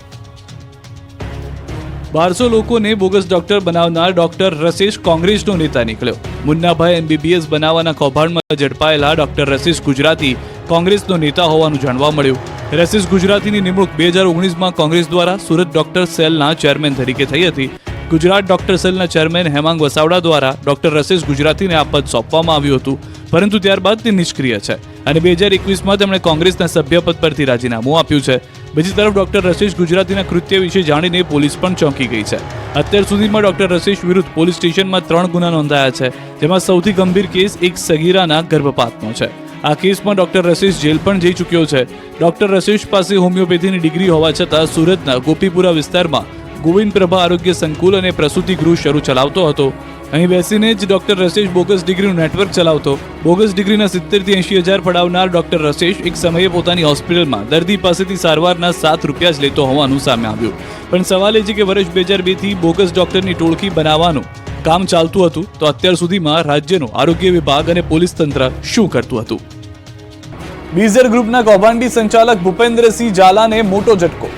1200 લોકોને બોગસ ડોક્ટર બનાવનાર ડોક્ટર રસેશ કોંગ્રેસનો નેતા નીકળ્યો. મુન્નાભાઈ MBBS બનાવવાના કૌભાંડમાં ઝડપાયેલા ડોક્ટર રસેશ ગુજરાતી કોંગ્રેસનો નેતા હોવાનું જાણવા મળ્યું. રસેશ ગુજરાતીની નિમણૂક 2019માં કોંગ્રેસ દ્વારા સુરત ડોક્ટર સેલના ચેરમેન તરીકે થઈ હતી. ગુજરાત ડોક્ટર સેલના ચેરમેન હેમાંગ વસાવડા દ્વારા ડોક્ટર રસેશ ગુજરાતીને આ પદ સોંપવામાં આવ્યું હતું, પરંતુ ત્યારબાદ તે નિષ્ક્રિય છે અને 2021માં તેમણે કોંગ્રેસના સભ્યપદ પરથી રાજીનામું આપ્યું છે. બીજી તરફ ડોક્ટર રસેશ ગુજરાતીના કૃત્ય વિશે જાણીને પોલીસ પણ ચોંકી ગઈ છે. અત્યાર સુધીમાં ડોક્ટર રસેશ વિરુદ્ધ પોલીસ સ્ટેશનમાં 3 ગુના નોંધાયા છે, જેમાં સૌથી ગંભીર કેસ એક સગીરાના ગર્ભપાતનો છે. આ કેસમાં ડોક્ટર રશેષ જેલ પણ જઈ ચૂક્યો છે. ડોક્ટર રશેષ પાસે હોમિયોપેથીની ડિગ્રી હોવા છતાં સુરતના ગોપીપુરા વિસ્તારમાં ગોવિંદ પ્રભા આરોગ્ય સંકુલ અને પ્રસૂતિ ગૃહ શરૂ ચલાવતો હતો. અહીં બેસીને જ ડોક્ટર રશેષ બોગસ ડિગ્રીનું નેટવર્ક ચલાવતો. બોગસ ડિગ્રીના 70 થી 80 હજાર પડાવનાર ડોક્ટર રશેષ એક સમયે પોતાની હોસ્પિટલમાં દર્દી પાસેથી સારવારના 7 રૂપિયા જ લેતો હોવાનું સામે આવ્યું. પણ સવાલ એ છે કે વર્ષ 2002 થી બોગસ ડોક્ટરની ટોળકી બનાવવાનું કામ ચાલતું હતું, તો અત્યાર સુધીમાં રાજ્યનું આરોગ્ય વિભાગ અને પોલીસ તંત્ર શું કરતું હતું? બીઝર ગ્રુપના કૌભાંડી સંચાલક ભૂપેન્દ્રસિંહ ઝાલાને મોટો ઝટકો.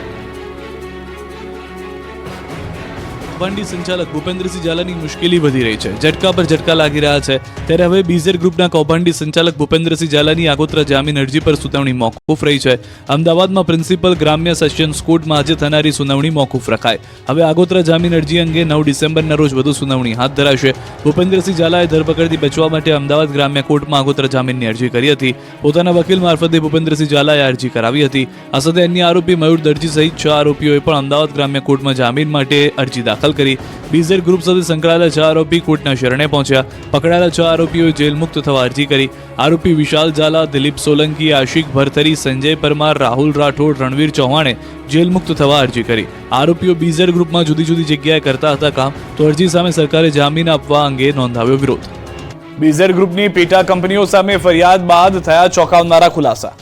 કૌભાંડી સંચાલક ભૂપેન્દ્રસિંહ ઝાલાની મુશ્કેલી વધી રહી છે. ઝટકા પર ઝટકા લાગી રહ્યા છે. ત્યારે હવે બીઝર ગ્રુપના કૌભાંડી સંચાલક ભૂપેન્દ્રસિંહ ઝાલાની આગોતરા જામીન અરજી પર સુનાવણી મોકૂફ રહી છે. અમદાવાદમાં પ્રિન્સિપલ ગ્રામ્ય સેશન્સ કોર્ટમાં આજે થનારી સુનાવણી મોકૂફ રખાય. હવે આગોતરા જામીન અરજી અંગે 9 ડિસેમ્બરના રોજ વધુ સુનાવણી હાથ ધરાશે. ભૂપેન્દ્રસિંહ ઝાલાએ ધરપકડથી બચવા માટે અમદાવાદ ગ્રામ્ય કોર્ટમાં આગોતરા જામીનની અરજી કરી હતી. પોતાના વકીલ મારફતે ભૂપેન્દ્રસિંહ ઝાલાએ અરજી કરાવી હતી. આ સાથે અન્ય આરોપી મયુર દરજી સહિત 6 આરોપીઓએ પણ અમદાવાદ ગ્રામ્ય કોર્ટમાં જામીન માટે અરજી દાખલ કરી. બીઝર ગ્રુપ સાથે સંકળાયેલા 6 આરોપી કોર્ટના શરણે પહોંચ્યા. પકડાયેલા 6 આરોપીઓએ જેલ મુક્ત થવા અરજી કરી. આરોપી વિશાલ ઝાલા, દિલીપ સોલંકી, આશિક ભરથરી, સંજય પરમાર, રાહુલ રાઠોડ, રણવીર ચૌહાણે જેલ મુક્ત થવા અરજી કરી. આરોપીઓ બીઝર ગ્રુપમાં જુદી જુદી જગ્યાએ કરતા હતા કામ, તો અરજી સામે સરકારે જામીન આપવા અંગે નોંધાવ્યો વિરોધ. બીઝર ગ્રુપની પેટા કંપનીઓ સામે ફરિયાદ બાદ થયા ચોંકાવનારા ખુલાસા.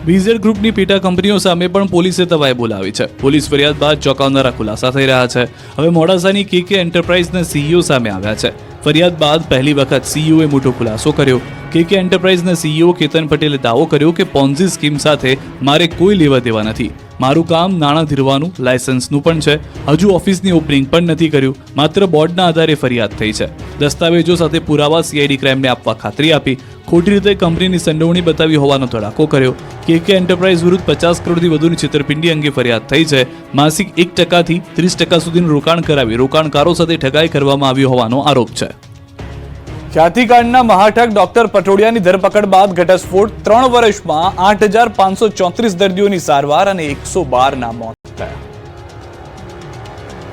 બીઝર ગ્રુપની પેટા કંપનીઓ સામે પણ પોલીસે તવાઈ બોલાવી છે. પોલીસ ફરિયાદ બાદ ચોંકાવનારા ખુલાસા થઈ રહ્યા છે. હવે મોડાસાની KK એન્ટરપ્રાઇઝના CEO સામે આવ્યા છે. ફરિયાદ બાદ પહેલી વખત CEOએ મોટો ખુલાસો કર્યો. KK એન્ટરપ્રાઇઝના CEO કેતન પટેલે દાવો કર્યો કે પોન્ઝી સ્કીમ સાથે મારે કોઈ લેવા દેવા નથી. મારું કામ નાણાં ધીરવાનું, લાયસન્સનું પણ છે. હજુ ઓફિસની ઓપનિંગ પણ નથી કર્યું. માત્ર બોર્ડના આધારે ફરિયાદ થઈ છે. દસ્તાવેજો સાથે પુરાવા CID ક્રાઇમને આપવા ખાતરી આપી. ખોટી રીતે કંપનીની સંડોવણી બતાવી હોવાનો ધડાકો કર્યો. KK એન્ટરપ્રાઇઝ વિરુદ્ધ 50 કરોડથી વધુની છેતરપિંડી અંગે ફરિયાદ થઈ છે. માસિક 1% થી 30% સુધીનું રોકાણ કરાવી રોકાણકારો સાથે ઠગાઈ કરવામાં આવી હોવાનો આરોપ છે. ખ્યાતિકાંડના મહાઠગ ડોક્ટર પટોડિયાની ધરપકડ બાદ ઘટસ્ફોટ. 3 વર્ષમાં 8,534 દર્દીઓની સારવાર અને 112 ના મોત થયા.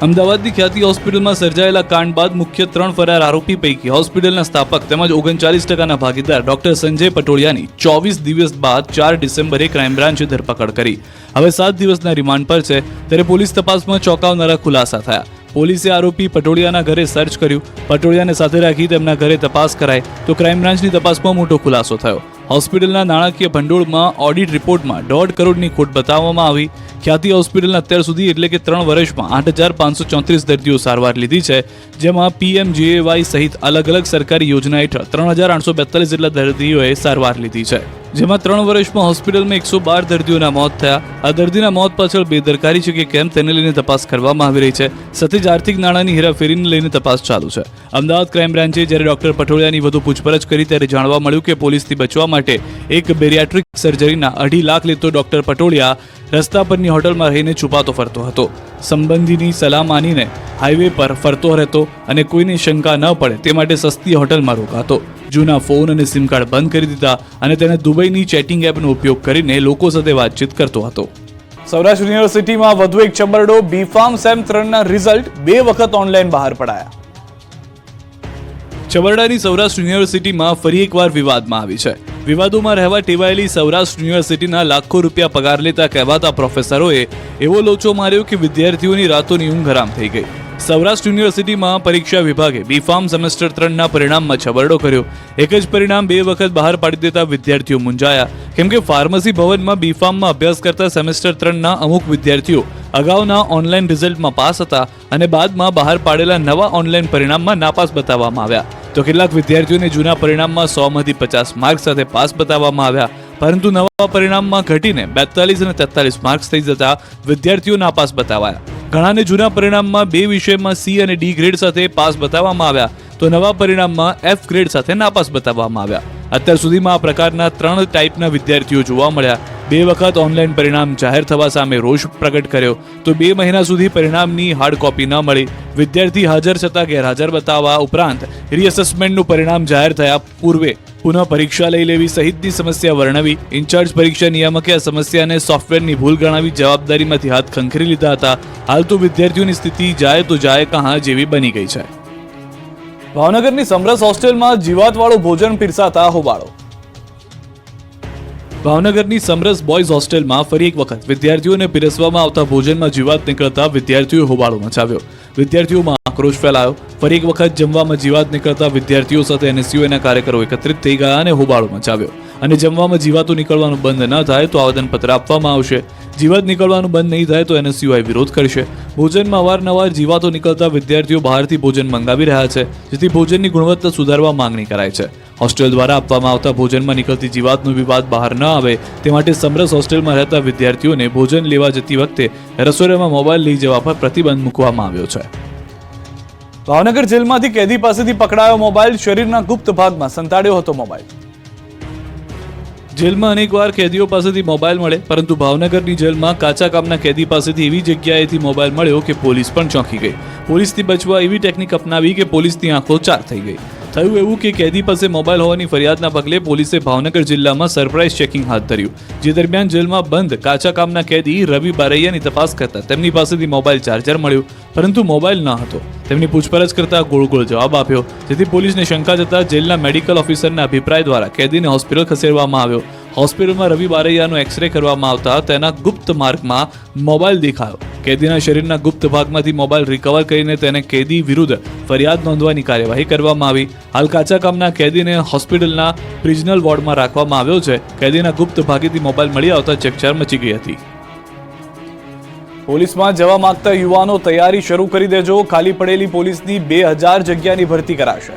અમદાવાદની ખ્યાતિ હોસ્પિટલમાં સર્જાયેલા કાંડ બાદ મુખ્ય 3 ફરાર આરોપી પૈકી હોસ્પિટલના સ્થાપક તેમજ 39% ભાગીદાર ડોક્ટર સંજય પટોડિયાની 24 દિવસ બાદ 4 ડિસેમ્બરે ક્રાઇમ બ્રાન્ચે ધરપકડ કરી. હવે 7 દિવસના રિમાન્ડ પર છે. ત્યારે પોલીસ તપાસમાં ચોંકાવનારા ખુલાસા થયા. પોલીસે આરોપી પટોડિયાના ઘરે સર્ચ કર્યું. પટોડિયાને સાથે રાખી તેમના ઘરે તપાસ કરાઈ તો ક્રાઇમ બ્રાન્ચની તપાસમાં મોટો ખુલાસો થયો. હોસ્પિટલના નાણાકીય ભંડોળમાં ઓડિટ રિપોર્ટમાં 1.5 કરોડની ખોટ બતાવવામાં આવી. ખ્યાતિ હોસ્પિટલના અત્યાર સુધી એટલે કે 3 વર્ષમાં 8,534 દર્દીઓ સારવાર લીધી છે, જેમાં PMJAY સહિત અલગ અલગ સરકારી યોજના હેઠળ 3,842 જેટલા દર્દીઓએ સારવાર લીધી છે, જેમાં 3 વર્ષમાં હોસ્પિટલમાં 112 દર્દીઓના મોત થયા. આ દર્દીના મોત પાછળ બેદરકારી છે કે કેમ તેને લઈને તપાસ કરવામાં આવી રહી છે. સાથે જ આર્થિક નાણાંની હેરાફેરીને લઈને તપાસ ચાલુ છે. અમદાવાદ ક્રાઇમ બ્રાન્ચે જ્યારે ડોક્ટર પટોડિયાની વધુ પૂછપરછ કરી ત્યારે જાણવા મળ્યું કે પોલીસથી બચવા માટે એક બેરિયાટ્રિક સર્જરીના 2.5 લાખ લેતો ડોક્ટર પટોડિયા રસ્તા પરની હોટલમાં રહીને છુપાતો ફરતો હતો. સંબંધીની સલાહ માનીને હાઈવે પર ફરતો રહેતો અને કોઈની શંકા ન પડે તે માટે સસ્તી હોટલમાં રોકાતો. જૂના ફોન અને સિમ કાર્ડ બંધ કરી દીધા અને તેને દુબઈની ચેટિંગ એપનો ઉપયોગ કરીને લોકો સાથે વાતચીત કરતો હતો. સૌરાષ્ટ્ર યુનિવર્સિટીમાં વધુ એક ચબરડો. B.Pharm સેમ 3ના રિઝલ્ટ 2 વખત ઓનલાઈન બહાર પડાયા. ચબરડાની સૌરાષ્ટ્ર યુનિવર્સિટીમાં ફરી એકવાર વિવાદમાં આવી છે. વિવાદોમાં રહેવા ટેવાયેલી સૌરાષ્ટ્ર યુનિવર્સિટીના લાખો રૂપિયા પગાર લેતા કહેવાતા પ્રોફેસરોએ એવો લોચો માર્યો કે વિદ્યાર્થીઓની રાતોની ઊંઘ હરામ થઈ ગઈ. સૌરાષ્ટ્ર યુનિવર્સિટીમાં પરીક્ષા વિભાગે B.Pharm સેમેસ્ટર 3ના પરિણામમાં છબરડો કર્યો. એક જ પરિણામ 2 વખત બહાર પાડી દેતા વિદ્યાર્થીઓ મૂંઝાયા, કેમ કે ફાર્મસી ભવનમાં B.Pharmમાં અભ્યાસ કરતા સેમેસ્ટર 3ના અમુક વિદ્યાર્થીઓ અગાઉના ઓનલાઈન રિઝલ્ટમાં પાસ હતા અને બાદમાં બહાર પાડેલા નવા ઓનલાઈન પરિણામમાં નાપાસ બતાવવામાં આવ્યા. તો કેટલાક વિદ્યાર્થીઓને જૂના પરિણામમાં 100માંથી 50 માર્ક સાથે પાસ બતાવવામાં આવ્યા, પરંતુ નવા પરિણામમાં ઘટીને 42 અને 43 માર્ક્સ થઈ જતા વિદ્યાર્થીઓ નાપાસ બતાવાયા. ઘણાને જૂના પરિણામમાં 2 વિષયમાં C અને D ગ્રેડ સાથે પાસ બતાવવામાં આવ્યા, તો નવા પરિણામમાં F ગ્રેડ સાથે નાપાસ બતાવવામાં આવ્યા. અત્યાર સુધીમાં આ પ્રકારના 3 ટાઈપના વિદ્યાર્થીઓ જોવા મળ્યા. 2 વખત ઓનલાઈન પરિણામ જાહેર થવા સામે રોષ પ્રગટ કર્યો, તો 2 મહિના સુધી પરિણામની હાર્ડ કોપી ન મળી. વિદ્યાર્થી હાજર છતાં ગેરહાજર બતાવવા ઉપરાંત રીએસેસમેન્ટનું પરિણામ જાહેર થયા પૂર્વે પુનઃ પરીક્ષા લઈ લેવી સહિતની સમસ્યા વર્ણવી. ઇન્ચાર્જ પરીક્ષા નિયામકે આ સમસ્યાને સોફ્ટવેરની ભૂલ ગણાવી જવાબદારીમાંથી હાથ ખંખરી લીધા હતા. હાલ તો વિદ્યાર્થીઓની સ્થિતિ જાય તો જાય કહાં જેવી બની ગઈ છે. ભાવનગરની સમરસ હોસ્ટેલમાં જીવાતવાળું ભોજન પીરસાતા હોબાળો. ભાવનગરની સમરસ બોયઝ હોસ્ટેલમાં ફરી એક વખત વિદ્યાર્થીઓને પીરસવામાં આવતા ભોજનમાં જીવાત નીકળતા વિદ્યાર્થીઓએ હોબાળો મચાવ્યો. વિદ્યાર્થીઓમાં આક્રોશ ફેલાયો. ફરી એક વખત જમવામાં જીવાત નીકળતા વિદ્યાર્થીઓ સાથે એનએસયુઆઈના કાર્યકરો એકત્રિત થઈ ગયા અને હોબાળો મચાવ્યો. અને જમવામાં જીવાતો નીકળવાનું બંધ ન થાય તો આવેદનપત્ર આપવામાં આવશે. જીવાત નીકળવાનું બંધ નહીં થાય તો એનએસયુઆઈ વિરોધ કરશે. ભોજનમાં અવારનવાર જીવાતો નીકળતા વિદ્યાર્થીઓ બહારથી ભોજન મંગાવી રહ્યા છે, જેથી ભોજનની ગુણવત્તા સુધારવા માંગણી કરાય છે. હોસ્ટેલ દ્વારા આપવામાં આવતા ભોજનમાં નીકળતી જીવાતનો વિવાદ બહાર ન આવે તે માટે સમરસ હોસ્ટેલમાં રહેતા વિદ્યાર્થીઓને ભોજન લેવા જતી વખતે રસોડામાં મોબાઈલ લઈ જવા પર પ્રતિબંધ મૂકવામાં આવ્યો છે. ભાવનગર જેલમાંથી કેદી પાસેથી પકડાયો મોબાઈલ, શરીરના ગુપ્ત ભાગમાં સંતાડ્યો હતો મોબાઈલ. જેલમાં અનેકવાર કેદીઓ પાસેથી મોબાઈલ મળે, પરંતુ ભાવનગરની જેલમાં કાચા કામના કેદી પાસેથી એવી જગ્યાએથી મોબાઈલ મળ્યો કે પોલીસ પણ ચોંકી ગઈ. પોલીસથી બચવા એવી ટેકનિક અપનાવી કે પોલીસની આંખો ચાર થઈ ગઈ. થયું એવું કે કેદી પાસે મોબાઈલ હોવાની ફરિયાદના પગલે પોલીસે ભાવનગર જિલ્લામાં સરપ્રાઇઝ ચેકિંગ હાથ ધર્યું. જે દરમિયાન જેલમાં બંધ કાચા કામના કેદી રવિ બારૈયાની તપાસ કરતા તેમની પાસેથી મોબાઈલ ચાર્જર મળ્યું, પરંતુ મોબાઈલ ન હતો. તેમની પૂછપરછ કરતા ગોળ ગોળ જવાબ આપ્યો, જેથી પોલીસને શંકા જતા જેલના મેડિકલ ઓફિસરના અભિપ્રાય દ્વારા કેદીને હોસ્પિટલ ખસેડવામાં આવ્યો. હોસ્પિટલમાં રવિ બારૈયાનો એક્સરે કરવામાં આવતા તેના ગુપ્ત માર્ગમાં મોબાઈલ દેખાયો. કેદીના શરીરના ગુપ્ત ભાગમાંથી મોબાઈલ રિકવર કરીને તેને કેદી વિરુદ્ધ ફરિયાદ નોંધવાની કાર્યવાહી કરવામાં આવી. હાલ કાચા કામના કેદીને હોસ્પિટલના પ્રિઝનલ વોર્ડમાં રાખવામાં આવ્યો છે. કેદીના ગુપ્ત ભાગેથી મોબાઈલ મળી આવતા ચકચાર મચી ગઈ હતી. પોલીસમાં જવા માંગતા યુવાનો તૈયારી શરૂ કરી દેજો, ખાલી પડેલી પોલીસની 2000 જગ્યાની ભરતી કરાશે.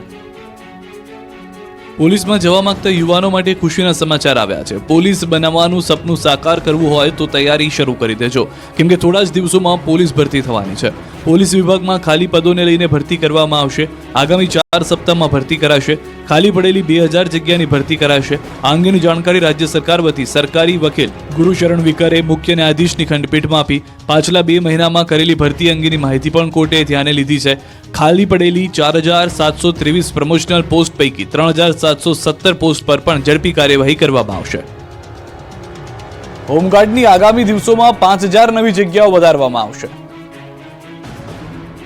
પોલીસમાં જવા માંગતા યુવાનો માટે ખુશીના સમાચાર આવ્યા છે. પોલીસ બનવાનું સપનું સાકાર કરવું હોય તો તૈયારી શરૂ કરી દેજો, કેમ કે થોડા જ દિવસોમાં પોલીસ ભરતી થવાની છે. પોલીસ વિભાગમાં ખાલી પદોને લઈને ભરતી કરવામાં આવશે. આગામી 4 સપ્તાહમાં ભરતી કરાશે. ખાલી પડેલી 2000 જગ્યાની ભરતી કરાશે. આ અંગેની જાણકારી રાજ્ય સરકાર વતી સરકારી વકીલ ગુરુશરણ વિકરે મુખ્ય ન્યાયાધીશની ખંડપીઠમાં આપી. પાછલા 2 મહિનામાં કરેલી ભરતી અંગેની માહિતી પણ કોર્ટે ધ્યાને લીધી છે. ખાલી પડેલી 4723 પ્રમોશનલ પોસ્ટ પૈકી 3717 પોસ્ટ પર પણ ઝડપી કાર્યવાહી કરવામાં આવશે. હોમગાર્ડની આગામી દિવસોમાં 5000 નવી જગ્યાઓ વધારવામાં આવશે.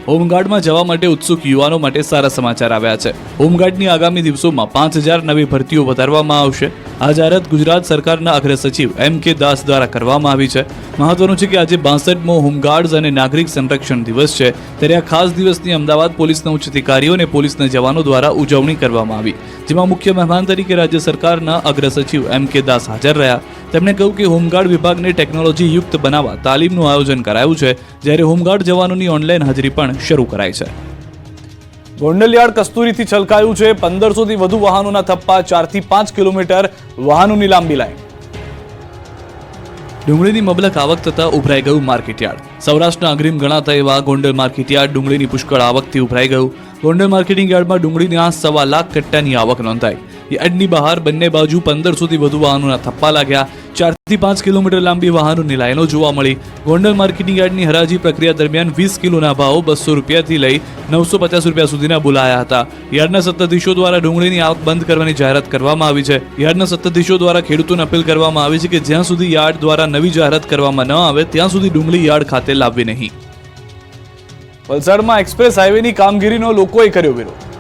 હોમગાર્ડમાં જવા માટે ઉત્સુક યુવાનો માટે સારા સમાચાર આવ્યા છે. હોમગાર્ડની આગામી દિવસોમાં 5000 નવી ભરતીઓ વધારવામાં આવશે. આ જાહેરાત ગુજરાત સરકારના અગ્ર સચિવ M.K. દાસ દ્વારા કરવામાં આવી છે. મહત્વનું છે કે આજે 62મો હોમગાર્ડ્સ અને નાગરિક સંરક્ષણ દિવસ છે, ત્યારે આ ખાસ દિવસની અમદાવાદ પોલીસના ઉચ્ચ અધિકારીઓ અને પોલીસના જવાનો દ્વારા ઉજવણી કરવામાં આવી, જેમાં મુખ્ય મહેમાન તરીકે રાજ્ય સરકારના અગ્ર સચિવ M.K. દાસ હાજર રહ્યા. તેમણે કહ્યું કે હોમગાર્ડ વિભાગને ટેકનોલોજી યુક્ત બનાવવા તાલીમનું આયોજન કરાયું છે, જ્યારે હોમગાર્ડ જવાનોની ઓનલાઈન હાજરી પણ શરૂ કરાઈ છે. ગોંડલ યાર્ડ કસ્તુરીથી છલકાયું છે. 1500થી વધુ વાહનોના થપ્પા, 4 થી 5 કિલોમીટર વાહનોની લાંબી લાઈન. ડુંગળીની મબલક આવક થતા ઉભરાઈ ગયું માર્કેટયાર્ડ. સૌરાષ્ટ્રના અગ્રીમ ગણાતા એવા ગોંડલ માર્કેટયાર્ડ ડુંગળીની પુષ્કળ આવકથી ઉભરાઈ ગયું. ગોંડલ માર્કેટિંગ યાર્ડમાં ડુંગળીની 1.25 લાખ કટ્ટાની આવક નોંધાઈ. યાર્ડની બહાર બંને બાજુ 1500થી વધુ વાહનોના થપ્પા લાગ્યા. 4 થી 5 કિલોમીટર લાંબી વાહનોની લાઈનો જોવા મળી. ગોંડલ માર્કેટિંગ યાર્ડની હરાજી પ્રક્રિયા દરમિયાન 20 કિલોના ભાવ 200 રૂપિયાથી લઈ 950 રૂપિયા સુધીના બોલાયા હતા. યાર્ડના સત્તાધીશો દ્વારા ડુંગળીની આવક બંધ કરવાની જાહેરાત કરવામાં આવી છે. યાર્ડના સત્તાધીશો દ્વારા ખેડૂતોને અપીલ કરવામાં આવી છે કે જ્યાં સુધી યાર્ડ દ્વારા નવી જાહેરાત કરવામાં ન આવે ત્યાં સુધી ડુંગળી યાર્ડ ખાતે લાવવી નહીં. વલસાડમાં એક્સપ્રેસ હાઈવેની કામગીરીનો લોકોએ કર્યો વિરોધ.